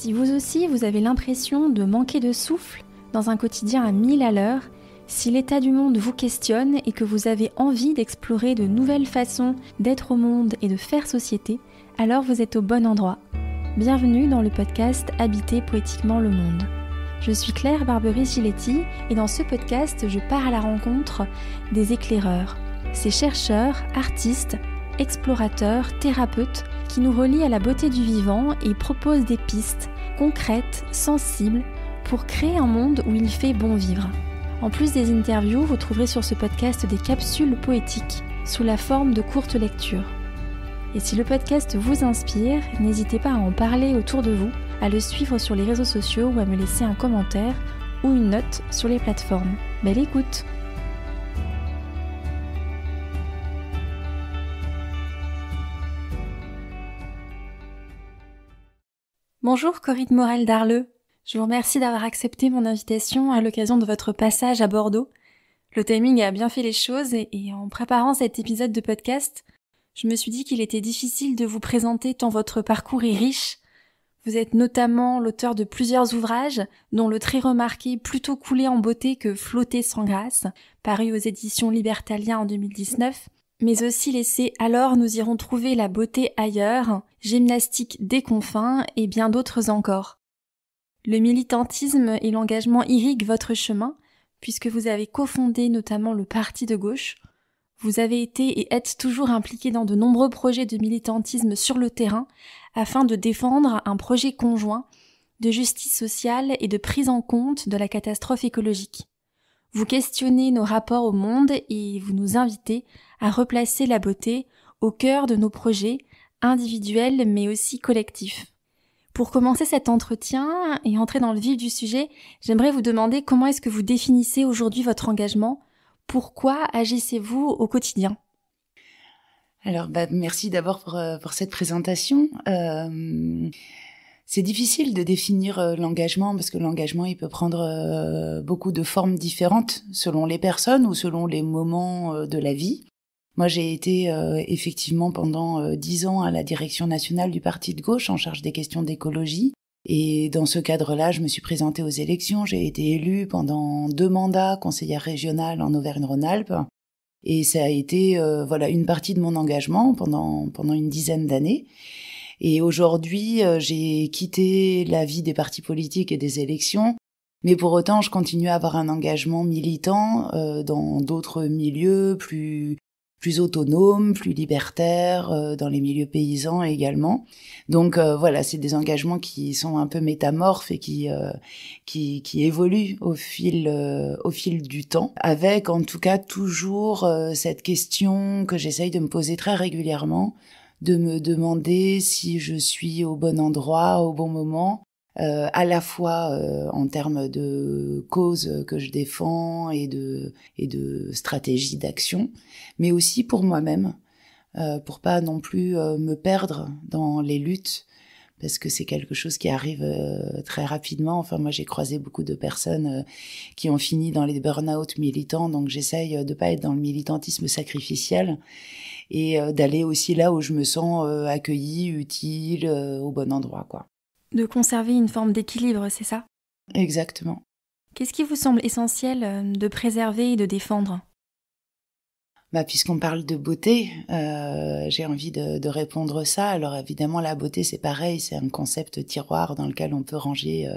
Si vous aussi, vous avez l'impression de manquer de souffle dans un quotidien à 1000 à l'heure, si l'état du monde vous questionne et que vous avez envie d'explorer de nouvelles façons d'être au monde et de faire société, alors vous êtes au bon endroit. Bienvenue dans le podcast Habiter poétiquement le monde. Je suis Claire Barberis-Giletti et dans ce podcast, je pars à la rencontre des éclaireurs, ces chercheurs, artistes, explorateurs, thérapeutes qui nous relient à la beauté du vivant et proposent des pistes concrètes, sensibles, pour créer un monde où il fait bon vivre. En plus des interviews, vous trouverez sur ce podcast des capsules poétiques sous la forme de courtes lectures. Et si le podcast vous inspire, n'hésitez pas à en parler autour de vous, à le suivre sur les réseaux sociaux ou à me laisser un commentaire ou une note sur les plateformes. Belle écoute! Bonjour Corinne Morel-Darleux. Je vous remercie d'avoir accepté mon invitation à l'occasion de votre passage à Bordeaux. Le timing a bien fait les choses et en préparant cet épisode de podcast, je me suis dit qu'il était difficile de vous présenter tant votre parcours est riche. Vous êtes notamment l'auteur de plusieurs ouvrages, dont le très remarqué Plutôt couler en beauté que flotter sans grâce, paru aux éditions Libertalia en 2019, mais aussi l'essai Alors nous irons trouver la beauté ailleurs, Gymnastique des confins et bien d'autres encore. Le militantisme et l'engagement irriguent votre chemin, puisque vous avez cofondé notamment le Parti de gauche. Vous avez été et êtes toujours impliqué dans de nombreux projets de militantisme sur le terrain, afin de défendre un projet conjoint de justice sociale et de prise en compte de la catastrophe écologique. Vous questionnez nos rapports au monde et vous nous invitez à replacer la beauté au cœur de nos projets, individuels mais aussi collectifs. Pour commencer cet entretien et entrer dans le vif du sujet, j'aimerais vous demander comment est-ce que vous définissez aujourd'hui votre engagement ? Pourquoi agissez-vous au quotidien ? Alors, merci d'abord pour cette présentation. C'est difficile de définir l'engagement parce que l'engagement, il peut prendre beaucoup de formes différentes selon les personnes ou selon les moments de la vie. Moi, j'ai été effectivement pendant 10 ans à la direction nationale du Parti de gauche en charge des questions d'écologie. Et dans ce cadre-là, je me suis présentée aux élections. J'ai été élue pendant 2 mandats conseillère régionale en Auvergne-Rhône-Alpes. Et ça a été une partie de mon engagement pendant une dizaine d'années. Et aujourd'hui, j'ai quitté la vie des partis politiques et des élections. Mais pour autant, je continue à avoir un engagement militant dans d'autres milieux plus autonomes, plus libertaires, dans les milieux paysans également. Donc c'est des engagements qui sont un peu métamorphes et qui évoluent au fil du temps, avec en tout cas toujours cette question que j'essaye de me poser très régulièrement, de me demander si je suis au bon endroit, au bon moment, à la fois en termes de causes que je défends et de stratégies d'action, mais aussi pour moi-même, pour pas non plus me perdre dans les luttes, parce que c'est quelque chose qui arrive très rapidement. Enfin, moi, j'ai croisé beaucoup de personnes qui ont fini dans les burn-out militants, donc j'essaye de pas être dans le militantisme sacrificiel et d'aller aussi là où je me sens accueillie, utile, au bon endroit, quoi. De conserver une forme d'équilibre, c'est ça ? Exactement. Qu'est-ce qui vous semble essentiel de préserver et de défendre ? Puisqu'on parle de beauté, j'ai envie de répondre ça. Alors évidemment, la beauté, c'est pareil, c'est un concept tiroir dans lequel on peut ranger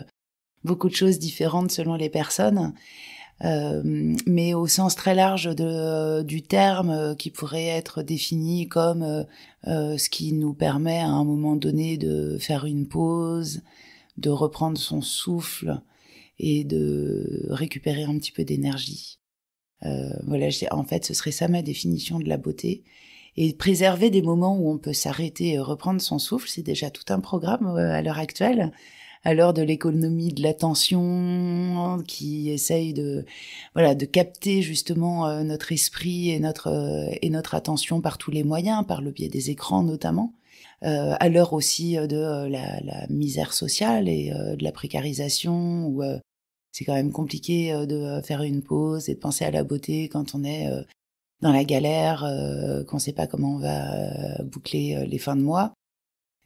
beaucoup de choses différentes selon les personnes. Mais au sens très large du terme, qui pourrait être défini comme ce qui nous permet à un moment donné de faire une pause, de reprendre son souffle et de récupérer un petit peu d'énergie. En fait, ce serait ça ma définition de la beauté. Et préserver des moments où on peut s'arrêter et reprendre son souffle, c'est déjà tout un programme à l'heure actuelle. À l'heure de l'économie de l'attention, qui essaye de capter justement notre esprit et notre attention par tous les moyens, par le biais des écrans notamment. À l'heure aussi de la misère sociale et de la précarisation, où c'est quand même compliqué de faire une pause et de penser à la beauté quand on est dans la galère, qu'on ne sait pas comment on va boucler les fins de mois.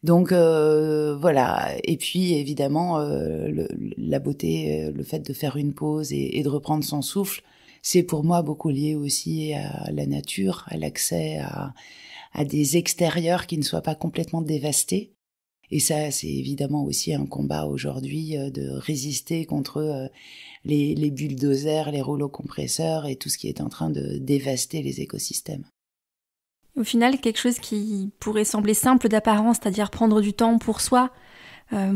Donc voilà. Et puis évidemment, la beauté, le fait de faire une pause et de reprendre son souffle, c'est pour moi beaucoup lié aussi à la nature, à l'accès à des extérieurs qui ne soient pas complètement dévastés. Et ça, c'est évidemment aussi un combat aujourd'hui de résister contre les bulldozers, les rouleaux compresseurs et tout ce qui est en train de dévaster les écosystèmes. Au final, quelque chose qui pourrait sembler simple d'apparence, c'est-à-dire prendre du temps pour soi,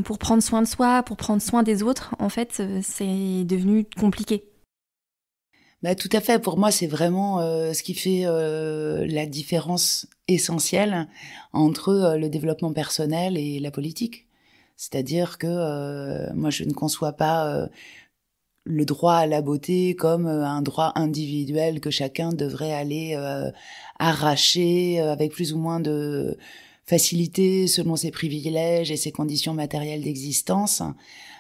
pour prendre soin de soi, pour prendre soin des autres, en fait, c'est devenu compliqué. Bah, tout à fait. Pour moi, c'est vraiment ce qui fait la différence essentielle entre le développement personnel et la politique. C'est-à-dire que moi, je ne conçois pas le droit à la beauté comme un droit individuel que chacun devrait aller arracher avec plus ou moins de facilité selon ses privilèges et ses conditions matérielles d'existence.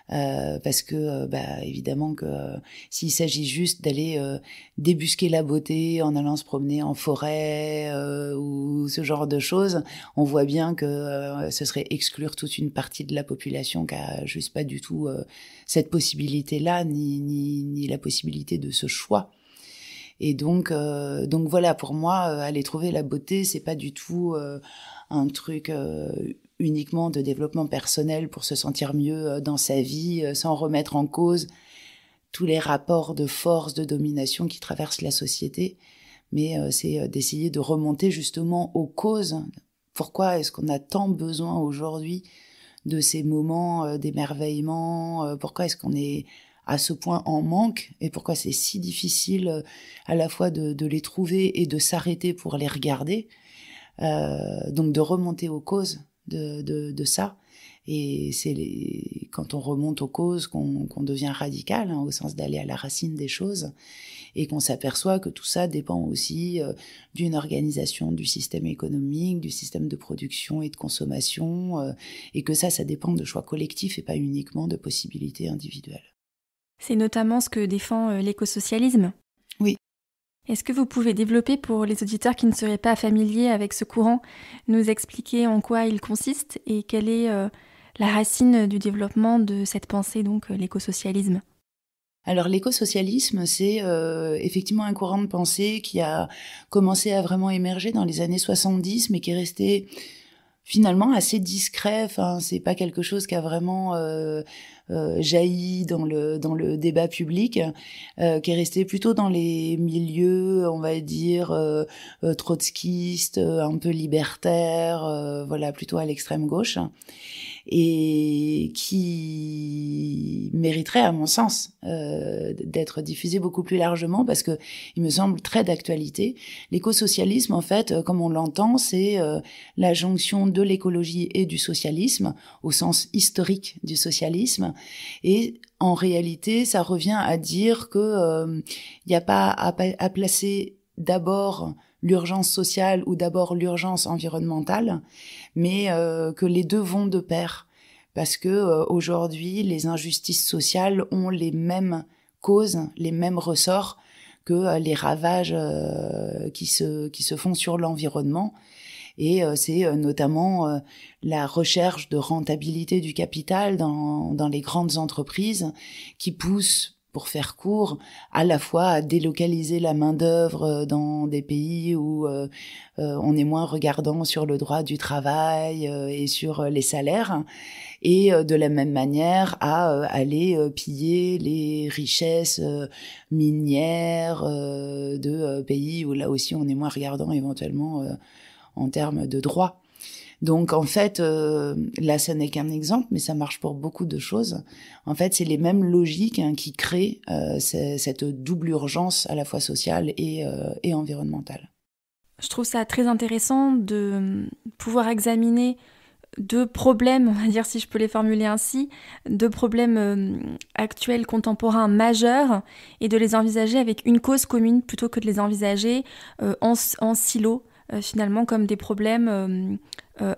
Parce que évidemment que s'il s'agit juste d'aller débusquer la beauté en allant se promener en forêt ou ce genre de choses, on voit bien que ce serait exclure toute une partie de la population qui a juste pas du tout cette possibilité-là, ni la possibilité de ce choix. Et donc voilà, pour moi, aller trouver la beauté, c'est pas du tout un truc uniquement de développement personnel pour se sentir mieux dans sa vie, sans remettre en cause tous les rapports de force, de domination qui traversent la société. Mais c'est d'essayer de remonter justement aux causes. Pourquoi est-ce qu'on a tant besoin aujourd'hui de ces moments d'émerveillement? Pourquoi est-ce qu'on est à ce point en manque? Et pourquoi c'est si difficile à la fois de les trouver et de s'arrêter pour les regarder? Donc de remonter aux causes de ça. Et c'est quand on remonte aux causes qu'on devient radical, au sens d'aller à la racine des choses, et qu'on s'aperçoit que tout ça dépend aussi d'une organisation du système économique, du système de production et de consommation, et que ça dépend de choix collectifs et pas uniquement de possibilités individuelles. C'est notamment ce que défend l'écosocialisme. Oui. Est-ce que vous pouvez développer pour les auditeurs qui ne seraient pas familiers avec ce courant, nous expliquer en quoi il consiste et quelle est la racine du développement de cette pensée, donc l'écosocialisme? Alors l'écosocialisme, c'est effectivement un courant de pensée qui a commencé à vraiment émerger dans les années 70, mais qui est resté finalement assez discret. Enfin, c'est pas quelque chose qui a vraiment jailli dans le débat public, qui est resté plutôt dans les milieux, on va dire trotskistes, un peu libertaires, voilà, plutôt à l'extrême gauche, et qui mériterait, à mon sens, d'être diffusé beaucoup plus largement parce que il me semble très d'actualité. L'écosocialisme, en fait, comme on l'entend, c'est la jonction de l'écologie et du socialisme au sens historique du socialisme. Et en réalité, ça revient à dire que y a pas à placer d'abord l'urgence sociale ou d'abord l'urgence environnementale, mais que les deux vont de pair. Parce que aujourd'hui, les injustices sociales ont les mêmes causes, les mêmes ressorts que les ravages qui se font sur l'environnement. Et c'est notamment la recherche de rentabilité du capital dans les grandes entreprises qui pousse, pour faire court, à la fois à délocaliser la main-d'œuvre dans des pays où on est moins regardant sur le droit du travail et sur les salaires, et de la même manière à aller piller les richesses minières de pays où là aussi on est moins regardant éventuellement en termes de droit. Donc en fait, là ça n'est qu'un exemple, mais ça marche pour beaucoup de choses. En fait, c'est les mêmes logiques qui créent cette double urgence à la fois sociale et environnementale. Je trouve ça très intéressant de pouvoir examiner deux problèmes, on va dire si je peux les formuler ainsi, deux problèmes actuels, contemporains, majeurs, et de les envisager avec une cause commune plutôt que de les envisager en silo, finalement comme des problèmes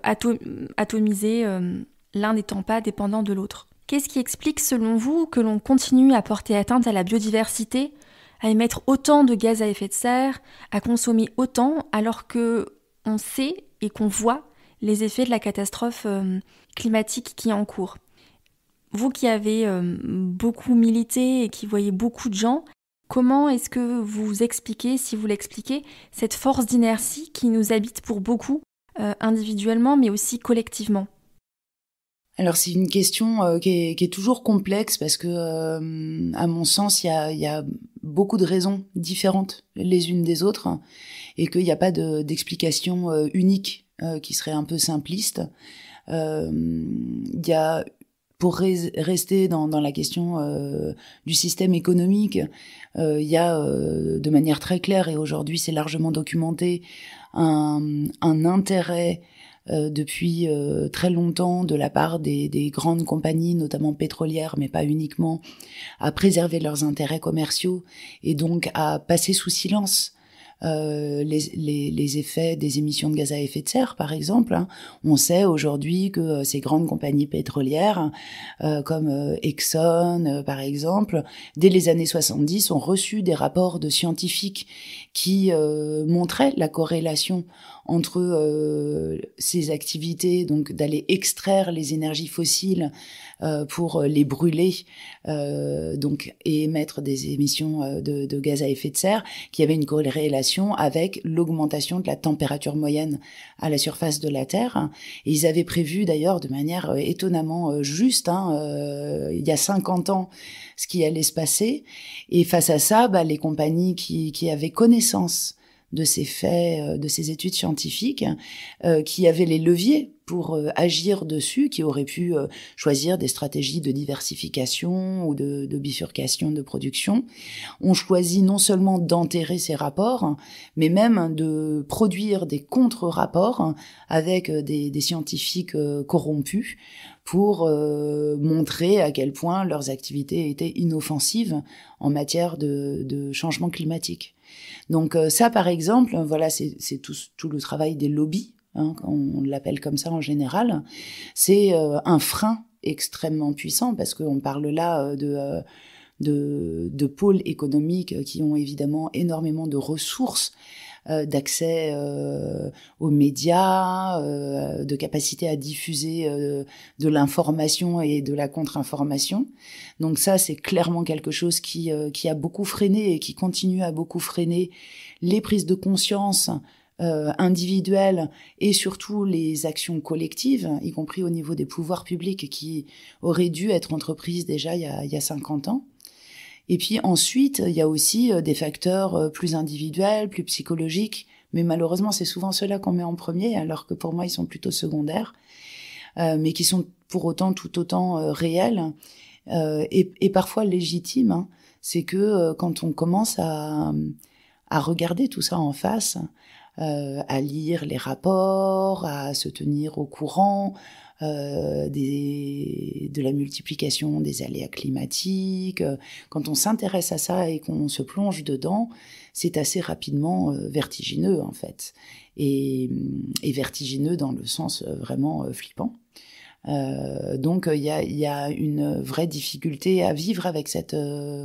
atomisés, l'un n'étant pas dépendant de l'autre. Qu'est-ce qui explique selon vous que l'on continue à porter atteinte à la biodiversité, à émettre autant de gaz à effet de serre, à consommer autant alors que on sait et qu'on voit les effets de la catastrophe climatique qui est en cours. Vous qui avez beaucoup milité et qui voyez beaucoup de gens, comment est-ce que vous expliquez, si vous l'expliquez, cette force d'inertie qui nous habite pour beaucoup, individuellement mais aussi collectivement ? Alors c'est une question qui est toujours complexe parce que, à mon sens, il y a beaucoup de raisons différentes les unes des autres et qu'il n'y a pas d'explication unique qui serait un peu simpliste. Il y a, pour rester dans la question du système économique, il y a de manière très claire, et aujourd'hui c'est largement documenté, un intérêt depuis très longtemps de la part des grandes compagnies, notamment pétrolières, mais pas uniquement, à préserver leurs intérêts commerciaux et donc à passer sous silence les effets des émissions de gaz à effet de serre, par exemple. On sait aujourd'hui que ces grandes compagnies pétrolières, comme Exxon, par exemple, dès les années 70, ont reçu des rapports de scientifiques qui montraient la corrélation entre ces activités, donc d'aller extraire les énergies fossiles pour les brûler, donc et émettre des émissions de gaz à effet de serre, qui avait une corrélation avec l'augmentation de la température moyenne à la surface de la Terre. Et ils avaient prévu d'ailleurs de manière étonnamment juste, il y a 50 ans, ce qui allait se passer. Et face à ça, les compagnies qui avaient connaissance de ces faits, de ces études scientifiques, qui avaient les leviers pour agir dessus, qui auraient pu choisir des stratégies de diversification ou de bifurcation de production, ont choisi non seulement d'enterrer ces rapports, mais même de produire des contre-rapports avec des scientifiques corrompus pour montrer à quel point leurs activités étaient inoffensives en matière de changement climatique. Donc ça, par exemple, voilà, c'est tout le travail des lobbies, on l'appelle comme ça en général. C'est un frein extrêmement puissant parce qu'on parle là de pôles économiques qui ont évidemment énormément de ressources, d'accès aux médias, de capacité à diffuser de l'information et de la contre-information. Donc ça, c'est clairement quelque chose qui a beaucoup freiné et qui continue à beaucoup freiner les prises de conscience individuelles et surtout les actions collectives, y compris au niveau des pouvoirs publics qui auraient dû être entreprises déjà il y a 50 ans. Et puis ensuite, il y a aussi des facteurs plus individuels, plus psychologiques, mais malheureusement, c'est souvent ceux-là qu'on met en premier, alors que pour moi, ils sont plutôt secondaires, mais qui sont pour autant tout autant réels et parfois légitimes. C'est que quand on commence à regarder tout ça en face, à lire les rapports, à se tenir au courant de la multiplication des aléas climatiques. Quand on s'intéresse à ça et qu'on se plonge dedans, c'est assez rapidement vertigineux en fait, et vertigineux dans le sens vraiment flippant. Donc il y a une vraie difficulté à vivre avec cette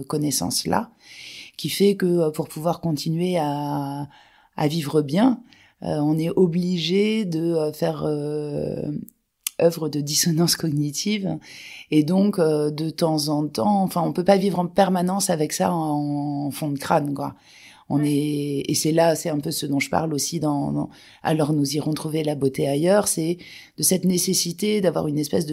connaissance-là, qui fait que pour pouvoir continuer à vivre bien, on est obligé de faire œuvre de dissonance cognitive, et donc de temps en temps, enfin on peut pas vivre en permanence avec ça en fond de crâne, quoi. Et c'est là, c'est un peu ce dont je parle aussi alors nous irons trouver la beauté ailleurs, c'est de cette nécessité d'avoir une espèce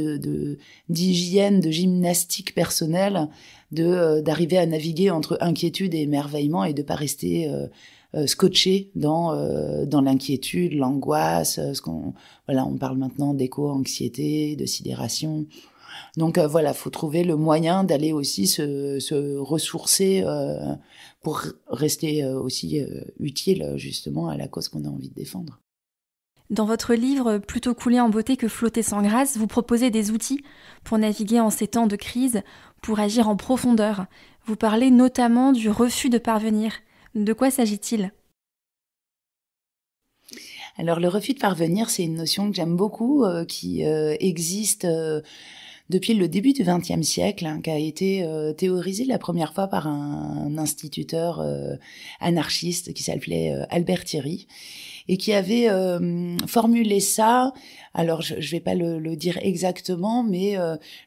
d'hygiène, de gymnastique personnelle, d'arriver à naviguer entre inquiétude et émerveillement et de pas rester scotché dans l'inquiétude, l'angoisse, on parle maintenant d'éco-anxiété, de sidération. Donc voilà, faut trouver le moyen d'aller aussi se ressourcer pour rester aussi utile justement à la cause qu'on a envie de défendre. Dans votre livre « Plutôt couler en beauté que flotter sans grâce », vous proposez des outils pour naviguer en ces temps de crise, pour agir en profondeur. Vous parlez notamment du refus de parvenir. De quoi s'agit-il ? Alors le refus de parvenir, c'est une notion que j'aime beaucoup, qui existe depuis le début du XXe siècle, qui a été théorisé la première fois par un instituteur anarchiste qui s'appelait Albert Thierry, et qui avait formulé ça. Alors, je vais pas le dire exactement, mais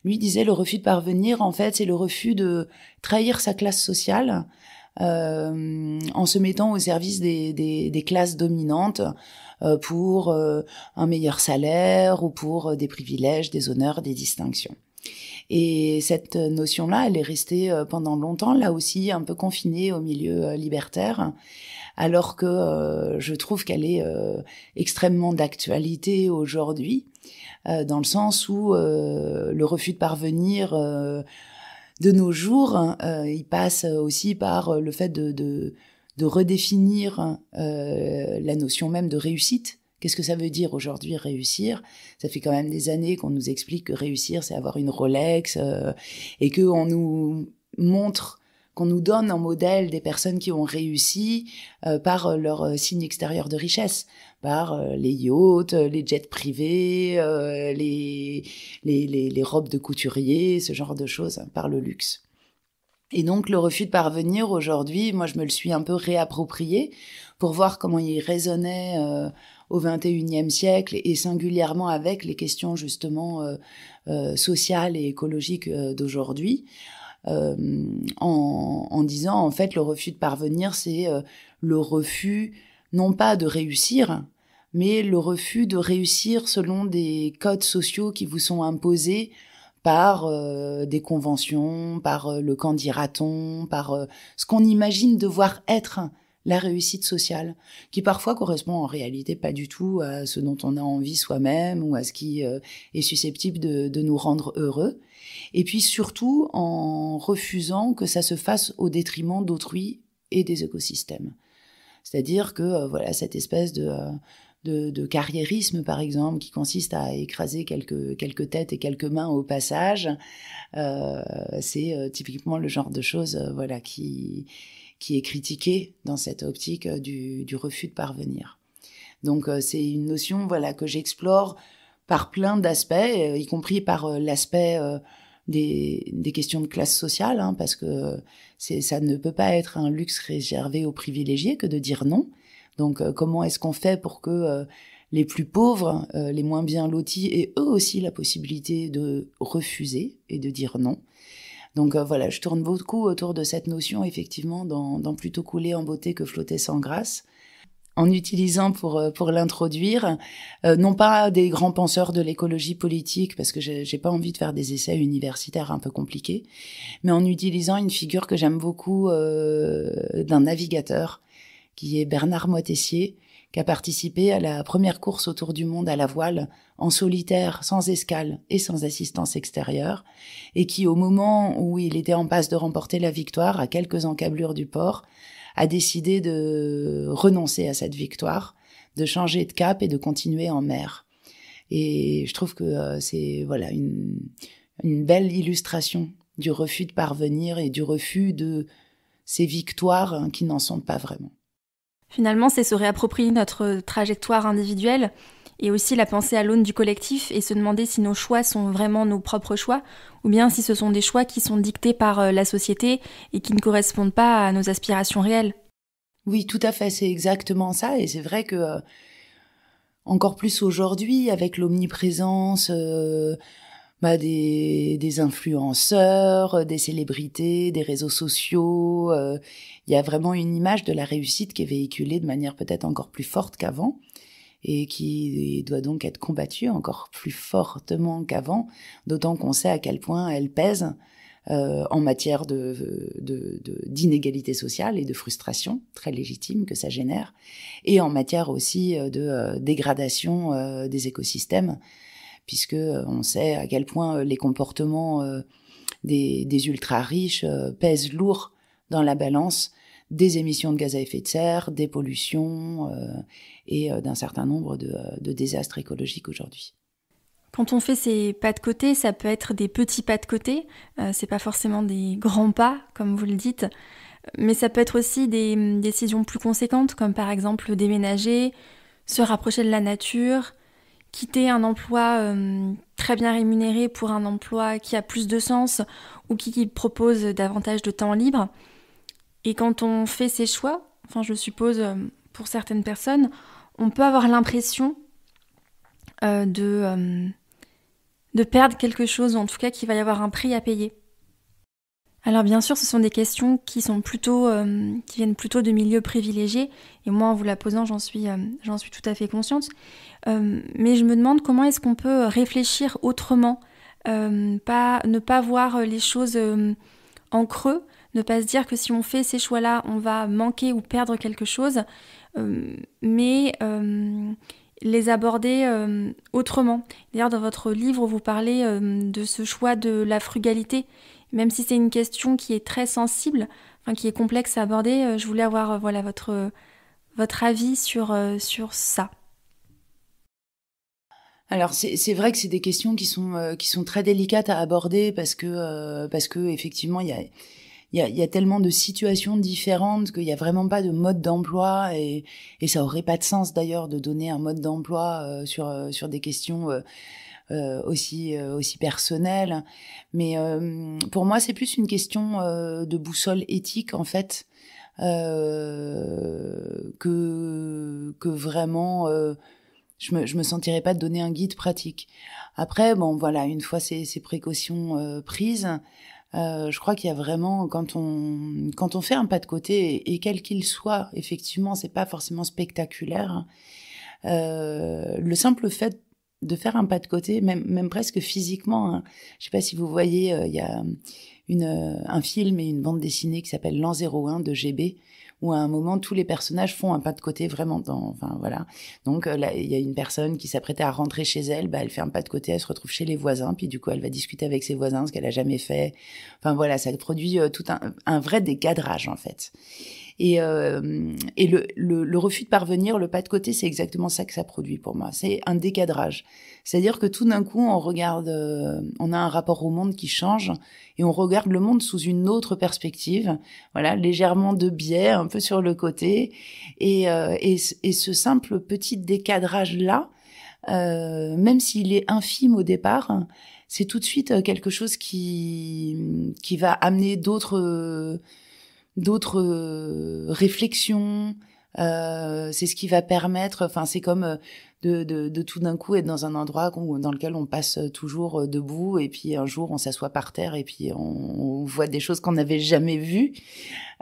lui disait le refus de parvenir, en fait, c'est le refus de trahir sa classe sociale en se mettant au service des classes dominantes pour un meilleur salaire ou pour des privilèges, des honneurs, des distinctions. Et cette notion-là, elle est restée pendant longtemps, là aussi, un peu confinée au milieu libertaire, alors que je trouve qu'elle est extrêmement d'actualité aujourd'hui, dans le sens où le refus de parvenir de nos jours, il passe aussi par le fait de redéfinir la notion même de réussite. Qu'est-ce que ça veut dire aujourd'hui réussir ? Ça fait quand même des années qu'on nous explique que réussir, c'est avoir une Rolex et qu'on nous montre, qu'on nous donne en modèle des personnes qui ont réussi par leur signe extérieur de richesse, par les yachts, les jets privés, les robes de couturier, ce genre de choses, par le luxe. Et donc, le refus de parvenir, aujourd'hui, moi, je me le suis un peu réapproprié pour voir comment il résonnait au XXIe siècle et singulièrement avec les questions, justement, sociales et écologiques d'aujourd'hui, en disant, en fait, le refus de parvenir, c'est le refus, non pas de réussir, mais le refus de réussir selon des codes sociaux qui vous sont imposés par des conventions, par le qu'en dira-t-on, par ce qu'on imagine devoir être la réussite sociale, qui parfois correspond en réalité pas du tout à ce dont on a envie soi-même ou à ce qui est susceptible de nous rendre heureux. Et puis surtout en refusant que ça se fasse au détriment d'autrui et des écosystèmes. C'est-à-dire que voilà, cette espèce de carriérisme, par exemple, qui consiste à écraser quelques têtes et quelques mains au passage, c'est typiquement le genre de choses voilà, qui est critiqué dans cette optique du refus de parvenir. Donc c'est une notion voilà, que j'explore par plein d'aspects, y compris par l'aspect des questions de classe sociale, hein, parce que ça ne peut pas être un luxe réservé aux privilégiés que de dire non. Donc, comment est-ce qu'on fait pour que les plus pauvres, les moins bien lotis, aient eux aussi la possibilité de refuser et de dire non ? Donc voilà, je tourne beaucoup autour de cette notion, effectivement, dans plutôt couler en beauté que flotter sans grâce, en utilisant pour l'introduire, non pas des grands penseurs de l'écologie politique, parce que j'ai pas envie de faire des essais universitaires un peu compliqués, mais en utilisant une figure que j'aime beaucoup d'un navigateur, qui est Bernard Moitessier, qui a participé à la première course autour du monde à la voile, en solitaire, sans escale et sans assistance extérieure, et qui, au moment où il était en passe de remporter la victoire, à quelques encablures du port, a décidé de renoncer à cette victoire, de changer de cap et de continuer en mer. Et je trouve que c'est voilà une belle illustration du refus de parvenir et du refus de ces victoires qui n'en sont pas vraiment. Finalement, c'est se réapproprier notre trajectoire individuelle et aussi la penser à l'aune du collectif et se demander si nos choix sont vraiment nos propres choix ou bien si ce sont des choix qui sont dictés par la société et qui ne correspondent pas à nos aspirations réelles. Oui, tout à fait, c'est exactement ça. Et c'est vrai que encore plus aujourd'hui, avec l'omniprésence des influenceurs, des célébrités, des réseaux sociaux, il y a vraiment une image de la réussite qui est véhiculée de manière peut-être encore plus forte qu'avant et qui doit donc être combattue encore plus fortement d'autant qu'on sait à quel point elle pèse en matière d'inégalité sociale et de frustration très légitime que ça génère, et en matière aussi de dégradation des écosystèmes, puisque on sait à quel point les comportements des ultra-riches pèsent lourd dans la balance des émissions de gaz à effet de serre, des pollutions et d'un certain nombre de désastres écologiques aujourd'hui. Quand on fait ces pas de côté, ça peut être des petits pas de côté, c'est pas forcément des grands pas, comme vous le dites, mais ça peut être aussi des décisions plus conséquentes, comme par exemple déménager, se rapprocher de la nature, quitter un emploi très très bien rémunéré pour un emploi qui a plus de sens ou qui propose davantage de temps libre. Et quand on fait ses choix, enfin je suppose pour certaines personnes, on peut avoir l'impression de perdre quelque chose, ou en tout cas qu'il va y avoir un prix à payer. Alors bien sûr, ce sont des questions qui sont qui viennent plutôt de milieux privilégiés, et moi en vous la posant, j'en suis tout à fait consciente. Mais je me demande comment est-ce qu'on peut réfléchir autrement, ne pas voir les choses en creux, ne pas se dire que si on fait ces choix-là, on va manquer ou perdre quelque chose, mais les aborder autrement. D'ailleurs, dans votre livre, vous parlez de ce choix de la frugalité. Même si c'est une question qui est très sensible, enfin, qui est complexe à aborder, je voulais avoir votre avis sur ça. Alors c'est vrai que c'est des questions qui sont très délicates à aborder parce que effectivement il y a tellement de situations différentes qu'il y a vraiment pas de mode d'emploi et ça aurait pas de sens d'ailleurs de donner un mode d'emploi sur des questions aussi personnelles. Mais pour moi c'est plus une question de boussole éthique en fait que vraiment je me sentirais pas de donner un guide pratique. Après, bon, voilà, une fois ces précautions prises, je crois qu'il y a vraiment, quand on fait un pas de côté, et quel qu'il soit, effectivement, c'est pas forcément spectaculaire, le simple fait de faire un pas de côté, même presque physiquement, hein. Je sais pas si vous voyez, il y a un film et une bande dessinée qui s'appelle L'an 01 de GB, où à un moment tous les personnages font un pas de côté vraiment enfin voilà. Donc là il y a une personne qui s'apprêtait à rentrer chez elle, elle fait un pas de côté, elle se retrouve chez les voisins, puis du coup elle va discuter avec ses voisins ce qu'elle a jamais fait. Enfin voilà, ça produit tout un vrai décadrage en fait. Et le refus de parvenir, le pas de côté, c'est exactement ça que ça produit pour moi. C'est un décadrage. C'est-à-dire que tout d'un coup, on a un rapport au monde qui change et on regarde le monde sous une autre perspective. Voilà, légèrement de biais, un peu sur le côté. Et ce simple petit décadrage-là, même s'il est infime au départ, c'est tout de suite quelque chose qui va amener d'autres réflexions. C'est ce qui va permettre, enfin c'est comme de tout d'un coup être dans un endroit dans lequel on passe toujours debout et puis un jour on s'assoit par terre et puis on voit des choses qu'on n'avait jamais vues.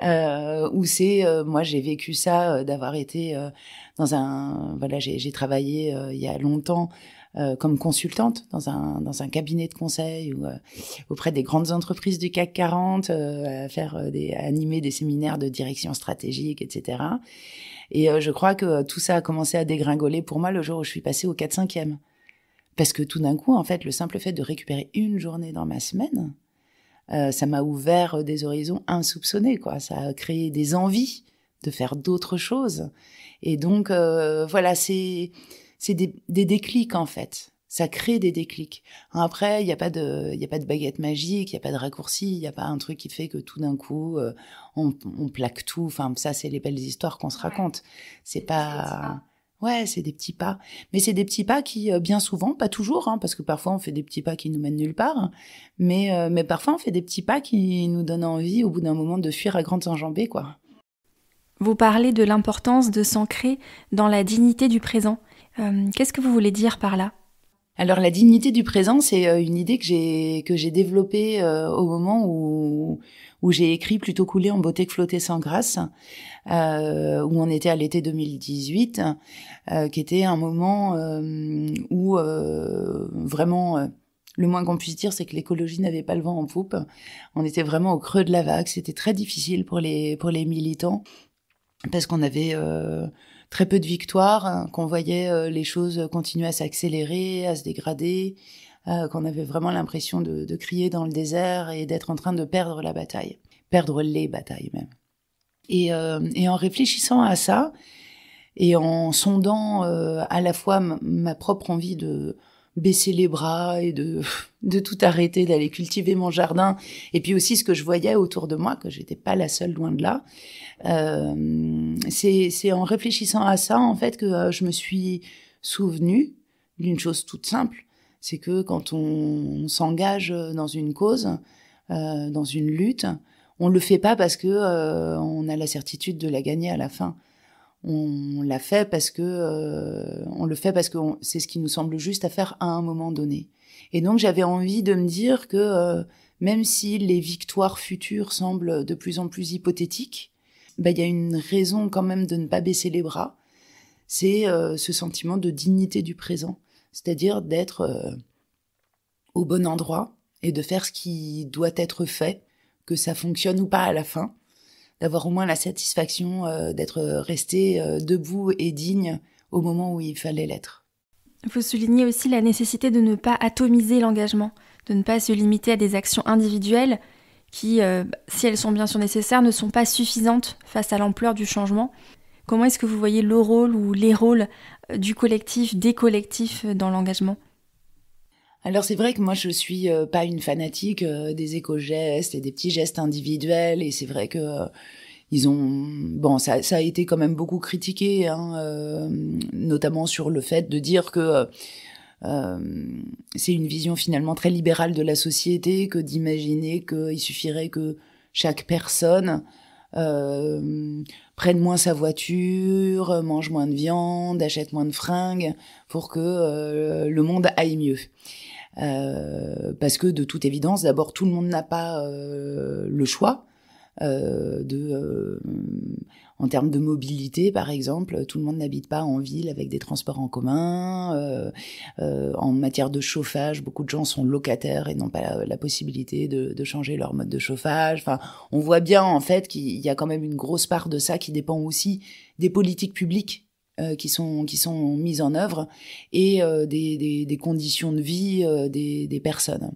Ou c'est moi j'ai vécu ça d'avoir été j'ai travaillé il y a longtemps comme consultante dans un cabinet de conseil ou auprès des grandes entreprises du CAC 40, à animer des séminaires de direction stratégique, etc. Et je crois que tout ça a commencé à dégringoler pour moi le jour où je suis passée au 4/5e. Parce que tout d'un coup, en fait, le simple fait de récupérer une journée dans ma semaine, ça m'a ouvert des horizons insoupçonnés, quoi. Ça a créé des envies de faire d'autres choses. Et donc, voilà, c'est des déclics, en fait. Ça crée des déclics. Après, il n'y a pas de baguette magique, il n'y a pas de raccourci, il n'y a pas un truc qui fait que tout d'un coup, on plaque tout. Enfin, ça, c'est les belles histoires qu'on se raconte. C'est pas... Ouais, c'est des petits pas. Mais c'est des petits pas qui, bien souvent, pas toujours, hein, parce que parfois on fait des petits pas qui nous mènent nulle part, mais parfois on fait des petits pas qui nous donnent envie, au bout d'un moment, de fuir à grandes enjambées, quoi. Vous parlez de l'importance de s'ancrer dans la dignité du présent. Qu'est-ce que vous voulez dire par là ? Alors la dignité du présent, c'est une idée que j'ai développée au moment où j'ai écrit Plutôt couler en beauté que flotter sans grâce, où on était à l'été 2018, qui était un moment où vraiment le moins qu'on puisse dire, c'est que l'écologie n'avait pas le vent en poupe. On était vraiment au creux de la vague. C'était très difficile pour les militants parce qu'on avait très peu de victoires, qu'on voyait les choses continuer à s'accélérer, à se dégrader, qu'on avait vraiment l'impression de crier dans le désert et d'être en train de perdre la bataille, perdre les batailles même. Et en réfléchissant à ça, et en sondant à la fois ma propre envie de baisser les bras et de tout arrêter, d'aller cultiver mon jardin, et puis aussi ce que je voyais autour de moi, que j'étais pas la seule, loin de là. C'est en réfléchissant à ça, en fait, que je me suis souvenue d'une chose toute simple, C'est que quand on s'engage dans une cause, dans une lutte, on le fait pas parce que on a la certitude de la gagner à la fin. On l'a fait parce que on le fait parce que c'est ce qui nous semble juste à faire à un moment donné. Et donc j'avais envie de me dire que même si les victoires futures semblent de plus en plus hypothétiques, il y a une raison quand même de ne pas baisser les bras. C'est ce sentiment de dignité du présent, c'est-à-dire d'être au bon endroit et de faire ce qui doit être fait, que ça fonctionne ou pas à la fin, d'avoir au moins la satisfaction d'être resté debout et digne au moment où il fallait l'être. Vous soulignez aussi la nécessité de ne pas atomiser l'engagement, de ne pas se limiter à des actions individuelles qui, si elles sont bien sûr nécessaires, ne sont pas suffisantes face à l'ampleur du changement. Comment est-ce que vous voyez le rôle ou les rôles du collectif, des collectifs dans l'engagement ? Alors c'est vrai que moi je suis pas une fanatique des éco-gestes et des petits gestes individuels, et c'est vrai que ils ont ça a été quand même beaucoup critiqué, notamment sur le fait de dire que c'est une vision finalement très libérale de la société que d'imaginer qu'il suffirait que chaque personne prenne moins sa voiture, mange moins de viande, achète moins de fringues pour que le monde aille mieux. Parce que de toute évidence, d'abord, tout le monde n'a pas le choix en termes de mobilité, par exemple. Tout le monde n'habite pas en ville avec des transports en commun. En matière de chauffage, beaucoup de gens sont locataires et n'ont pas la possibilité de changer leur mode de chauffage. Enfin, on voit bien en fait qu'il y a quand même une grosse part de ça qui dépend aussi des politiques publiques qui sont mises en œuvre et des conditions de vie des personnes.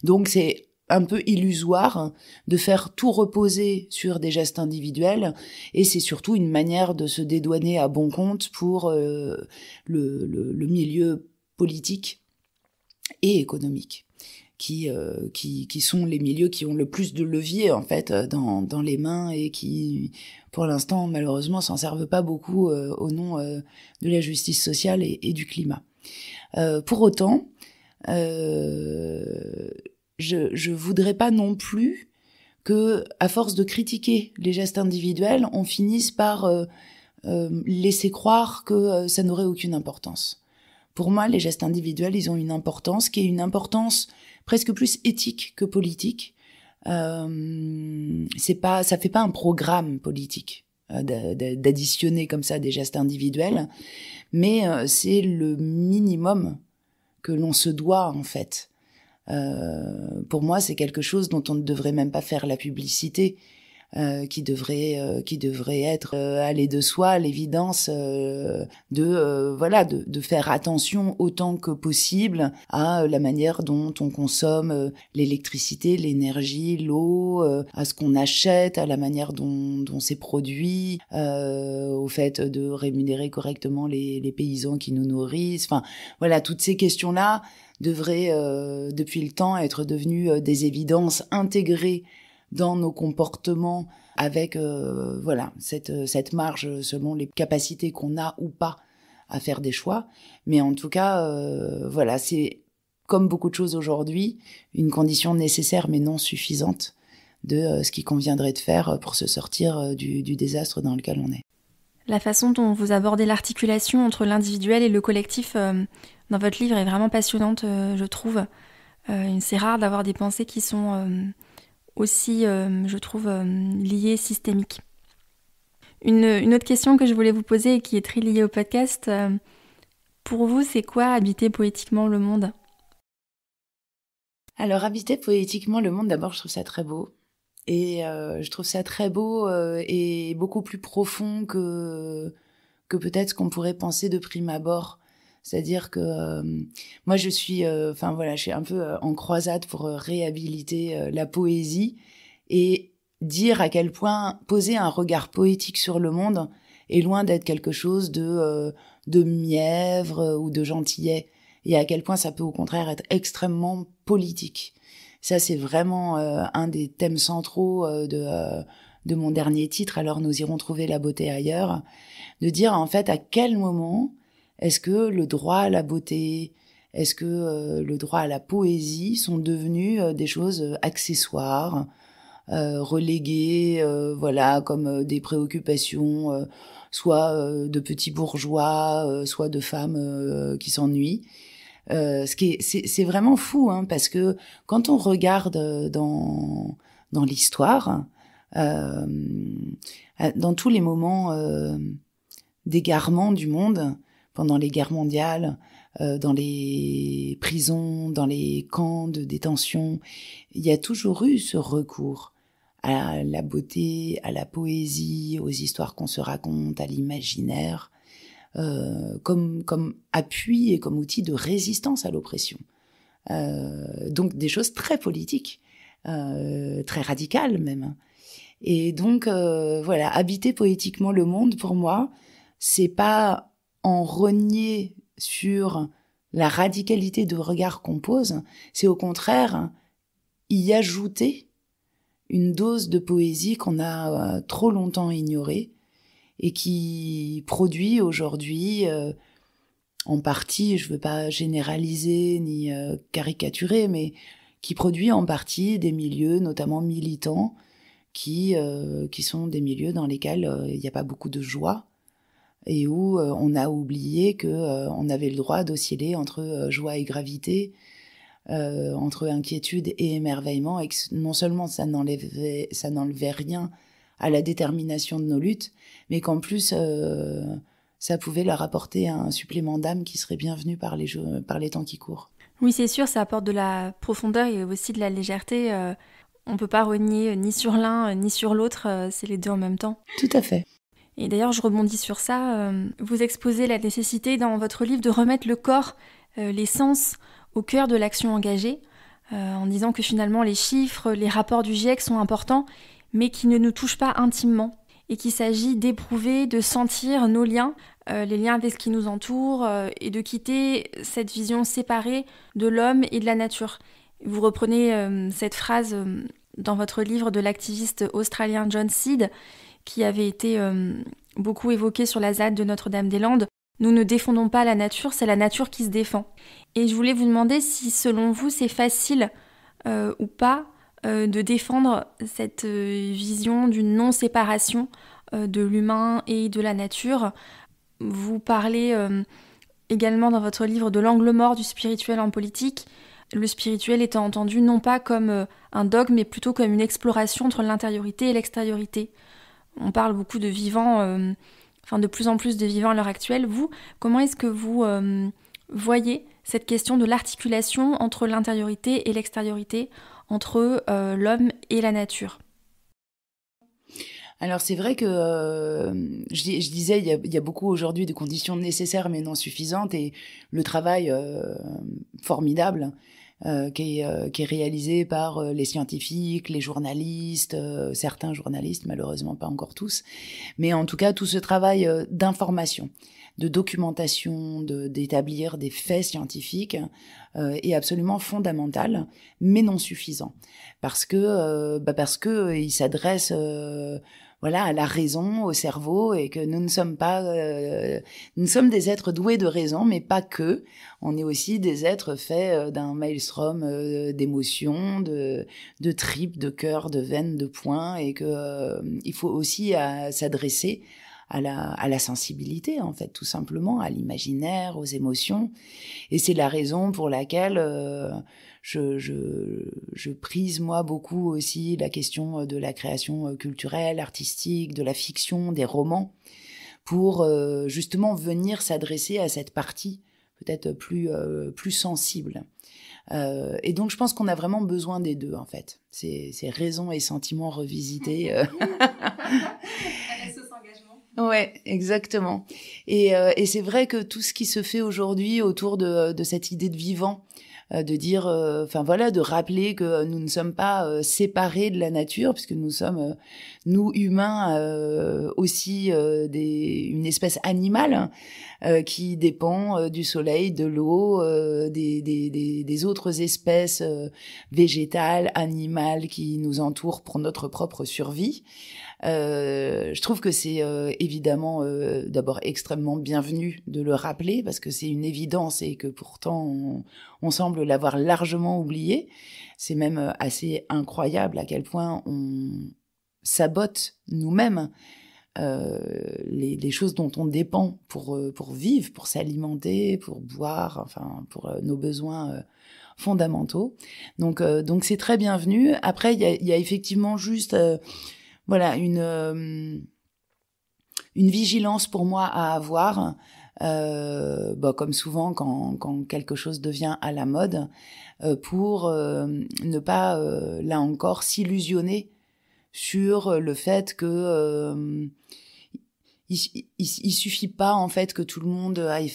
Donc c'est un peu illusoire de faire tout reposer sur des gestes individuels, et c'est surtout une manière de se dédouaner à bon compte pour le milieu politique et économique, qui sont les milieux qui ont le plus de levier en fait dans les mains, et qui pour l'instant malheureusement s'en servent pas beaucoup au nom de la justice sociale et du climat. Pour autant, je voudrais pas non plus que, à force de critiquer les gestes individuels, on finisse par laisser croire que ça n'aurait aucune importance. Pour moi, les gestes individuels, ils ont une importance qui est une importance presque plus éthique que politique. Ça fait pas un programme politique d'additionner comme ça des gestes individuels, mais c'est le minimum que l'on se doit en fait. Pour moi, c'est quelque chose dont on ne devrait même pas faire la publicité, qui devrait être aller de soi, l'évidence de faire attention autant que possible à la manière dont on consomme l'électricité, l'énergie, l'eau, à ce qu'on achète, à la manière dont c'est produit, au fait de rémunérer correctement les paysans qui nous nourrissent. Enfin, voilà, toutes ces questions-là devraient depuis le temps être devenues des évidences intégrées dans nos comportements, avec cette marge selon les capacités qu'on a ou pas à faire des choix. Mais en tout cas, c'est comme beaucoup de choses aujourd'hui, une condition nécessaire mais non suffisante de ce qu'il conviendrait de faire pour se sortir du désastre dans lequel on est. La façon dont vous abordez l'articulation entre l'individuel et le collectif dans votre livre est vraiment passionnante, je trouve. C'est rare d'avoir des pensées qui sont aussi, je trouve, liées, systémiques. Une autre question que je voulais vous poser et qui est très liée au podcast, pour vous, c'est quoi habiter poétiquement le monde ? Alors, habiter poétiquement le monde, d'abord, je trouve ça très beau. Et je trouve ça très beau et beaucoup plus profond que peut-être ce qu'on pourrait penser de prime abord. C'est-à-dire que moi, je suis un peu en croisade pour réhabiliter la poésie et dire à quel point poser un regard poétique sur le monde est loin d'être quelque chose de mièvre ou de gentillet, et à quel point ça peut au contraire être extrêmement politique. Ça, c'est vraiment un des thèmes centraux de mon dernier titre, Alors nous irons trouver la beauté ailleurs, de dire en fait à quel moment est-ce que le droit à la beauté, est-ce que le droit à la poésie sont devenus des choses accessoires, reléguées, voilà, comme des préoccupations, soit de petits bourgeois, soit de femmes qui s'ennuient. C'est vraiment fou, hein, parce que quand on regarde dans l'histoire, euh, dans tous les moments d'égarement du monde, pendant les guerres mondiales, dans les prisons, dans les camps de détention, il y a toujours eu ce recours à la beauté, à la poésie, aux histoires qu'on se raconte, à l'imaginaire, comme appui et comme outil de résistance à l'oppression. Donc des choses très politiques, très radicales même. Et donc voilà, habiter poétiquement le monde, pour moi, c'est pas en renier sur la radicalité de regard qu'on pose, c'est au contraire y ajouter une dose de poésie qu'on a trop longtemps ignorée et qui produit aujourd'hui, en partie, je veux pas généraliser ni caricaturer, mais qui produit en partie des milieux, notamment militants, qui sont des milieux dans lesquels il n'y a pas beaucoup de joie et où on a oublié que on avait le droit d'osciller entre joie et gravité, entre inquiétude et émerveillement, et que non seulement ça n'enlevait rien à la détermination de nos luttes, mais qu'en plus ça pouvait leur apporter un supplément d'âme qui serait bienvenu par les temps qui courent. Oui, c'est sûr, ça apporte de la profondeur et aussi de la légèreté. On ne peut pas renier ni sur l'un ni sur l'autre, c'est les deux en même temps. Tout à fait. Et d'ailleurs, je rebondis sur ça. Vous exposez la nécessité dans votre livre de remettre le corps, les sens, au cœur de l'action engagée, en disant que finalement les chiffres, les rapports du GIEC sont importants, mais qui ne nous touchent pas intimement, et qu'il s'agit d'éprouver, de sentir nos liens, les liens avec ce qui nous entoure, et de quitter cette vision séparée de l'homme et de la nature. Vous reprenez cette phrase dans votre livre de l'activiste australien John Seed, qui avait été beaucoup évoqué sur la ZAD de Notre-Dame-des-Landes. Nous ne défendons pas la nature, c'est la nature qui se défend. Et je voulais vous demander si, selon vous, c'est facile ou pas de défendre cette vision d'une non-séparation de l'humain et de la nature. Vous parlez également dans votre livre de l'angle mort du spirituel en politique, le spirituel étant entendu non pas comme un dogme, mais plutôt comme une exploration entre l'intériorité et l'extériorité. On parle beaucoup de vivants, de plus en plus de vivants à l'heure actuelle. Vous, comment est-ce que vous voyez cette question de l'articulation entre l'intériorité et l'extériorité, entre l'homme et la nature ? Alors c'est vrai que je disais, il y a beaucoup aujourd'hui de conditions nécessaires mais non suffisantes, et le travail formidable qui est réalisé par les scientifiques, les journalistes, certains journalistes, malheureusement pas encore tous, mais en tout cas tout ce travail d'information, de documentation, d'établir des faits scientifiques est absolument fondamental, mais non suffisant, parce que il s'adresse à la raison, au cerveau, et que nous ne sommes pas, nous sommes des êtres doués de raison, mais pas que. On est aussi des êtres faits d'un maelstrom d'émotions, de tripes, de cœurs, de veines, de poings, et que il faut aussi s'adresser à la sensibilité, en fait, tout simplement, à l'imaginaire, aux émotions. Et c'est la raison pour laquelle je prise, moi, beaucoup aussi la question de la création culturelle, artistique, de la fiction, des romans, pour justement venir s'adresser à cette partie peut-être plus sensible. Et donc, je pense qu'on a vraiment besoin des deux, en fait. C'est raison et sentiment revisités. Ouais, exactement. Et c'est vrai que tout ce qui se fait aujourd'hui autour de cette idée de vivant, de dire, de rappeler que nous ne sommes pas séparés de la nature, puisque nous sommes, nous humains, aussi une espèce animale qui dépend du soleil, de l'eau, des autres espèces végétales, animales qui nous entourent pour notre propre survie. Je trouve que c'est évidemment d'abord extrêmement bienvenu de le rappeler parce que c'est une évidence et que pourtant on semble l'avoir largement oublié. C'est même assez incroyable à quel point on sabote nous-mêmes les choses dont on dépend pour vivre, pour s'alimenter, pour boire, enfin pour nos besoins fondamentaux. Donc c'est très bienvenu. Après il y a effectivement juste voilà une vigilance pour moi à avoir. Comme souvent quand quelque chose devient à la mode, pour ne pas là encore s'illusionner sur le fait que il suffit pas en fait que tout le monde aille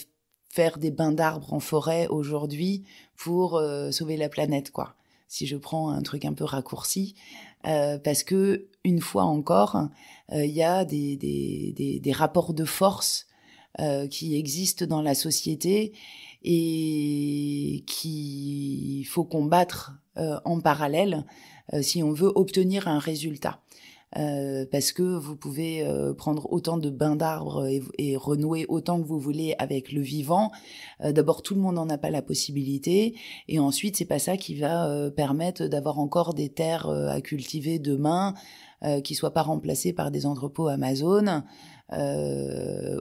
faire des bains d'arbres en forêt aujourd'hui pour sauver la planète, quoi. Si je prends un truc un peu raccourci, parce que une fois encore, il y a des rapports de force qui existent dans la société et qu'il faut combattre en parallèle si on veut obtenir un résultat. Parce que vous pouvez prendre autant de bains d'arbres et renouer autant que vous voulez avec le vivant. D'abord, tout le monde n'en a pas la possibilité, et ensuite, c'est pas ça qui va permettre d'avoir encore des terres à cultiver demain, qui soient pas remplacées par des entrepôts Amazon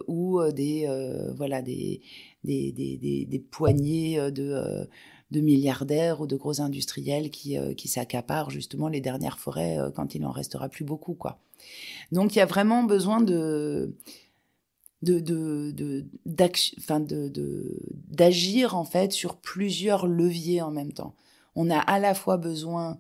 ou des poignées de milliardaires ou de gros industriels qui s'accaparent justement les dernières forêts quand il en restera plus beaucoup, quoi. Donc il y a vraiment besoin d'agir en fait sur plusieurs leviers en même temps. On a à la fois besoin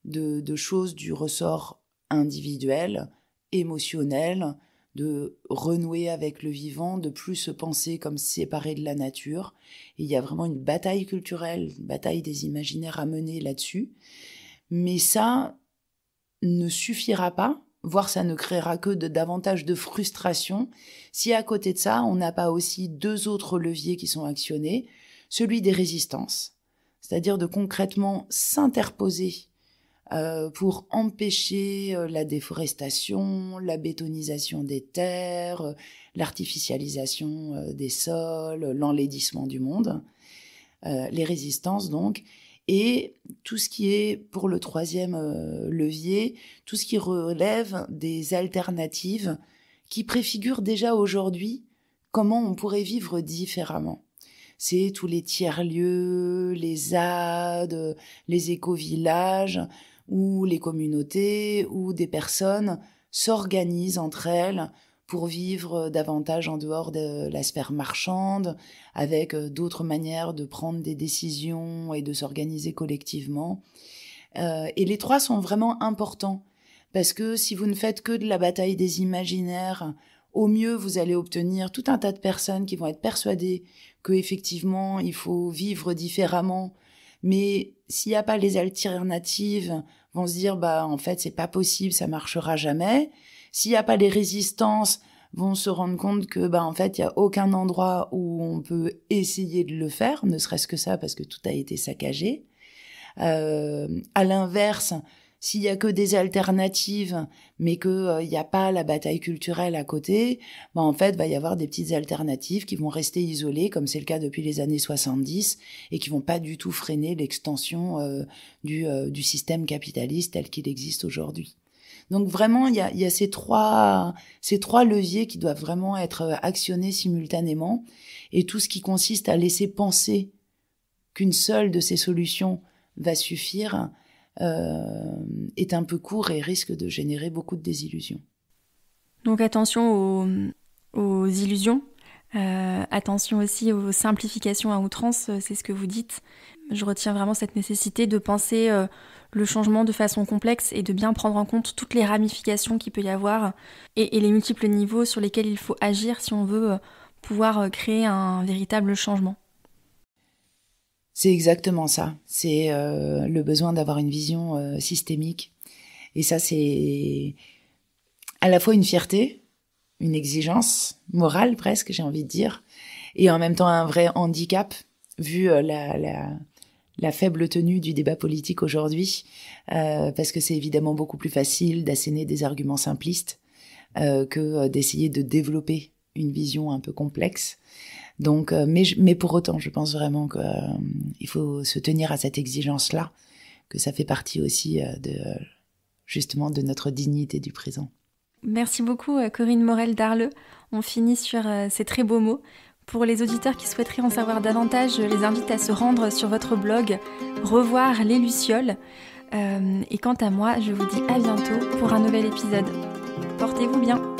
de choses du ressort individuel, émotionnel, de renouer avec le vivant, de plus se penser comme séparé de la nature. Et il y a vraiment une bataille culturelle, une bataille des imaginaires à mener là-dessus. Mais ça ne suffira pas, voire ça ne créera que davantage de frustration, si à côté de ça, on n'a pas aussi deux autres leviers qui sont actionnés, celui des résistances, c'est-à-dire de concrètement s'interposer pour empêcher la déforestation, la bétonisation des terres, l'artificialisation des sols, l'enlaidissement du monde, les résistances donc, et tout ce qui est, pour le troisième levier, tout ce qui relève des alternatives qui préfigurent déjà aujourd'hui comment on pourrait vivre différemment. C'est tous les tiers-lieux, les ZAD, les éco-villages, où les communautés, où des personnes s'organisent entre elles pour vivre davantage en dehors de la sphère marchande, avec d'autres manières de prendre des décisions et de s'organiser collectivement. Et les trois sont vraiment importants, parce que si vous ne faites que de la bataille des imaginaires, au mieux, vous allez obtenir tout un tas de personnes qui vont être persuadées qu'effectivement, il faut vivre différemment. Mais s'il n'y a pas les alternatives, vont se dire, en fait, c'est pas possible, ça marchera jamais. S'il n'y a pas les résistances, vont se rendre compte que, en fait, il n'y a aucun endroit où on peut essayer de le faire, ne serait-ce que ça, parce que tout a été saccagé. À l'inverse, s'il y a que des alternatives, mais que il y a pas la bataille culturelle à côté, en fait, va y avoir des petites alternatives qui vont rester isolées, comme c'est le cas depuis les années 70, et qui vont pas du tout freiner l'extension du système capitaliste tel qu'il existe aujourd'hui. Donc vraiment, il y a ces trois leviers qui doivent vraiment être actionnés simultanément, et tout ce qui consiste à laisser penser qu'une seule de ces solutions va suffire est un peu court et risque de générer beaucoup de désillusions. Donc attention aux illusions, attention aussi aux simplifications à outrance, c'est ce que vous dites. Je retiens vraiment cette nécessité de penser le changement de façon complexe et de bien prendre en compte toutes les ramifications qu'il peut y avoir et les multiples niveaux sur lesquels il faut agir si on veut pouvoir créer un véritable changement. C'est exactement ça. C'est le besoin d'avoir une vision systémique. Et ça, c'est à la fois une fierté, une exigence morale presque, j'ai envie de dire, et en même temps un vrai handicap, vu la faible tenue du débat politique aujourd'hui, parce que c'est évidemment beaucoup plus facile d'asséner des arguments simplistes que d'essayer de développer une vision un peu complexe. Donc, mais pour autant, je pense vraiment qu'il faut se tenir à cette exigence-là, que ça fait partie aussi justement de notre dignité du présent. Merci beaucoup Corinne Morel-Darleux. On finit sur ces très beaux mots. Pour les auditeurs qui souhaiteraient en savoir davantage, je les invite à se rendre sur votre blog, revoir les Lucioles. Et quant à moi, je vous dis à bientôt pour un nouvel épisode. Portez-vous bien.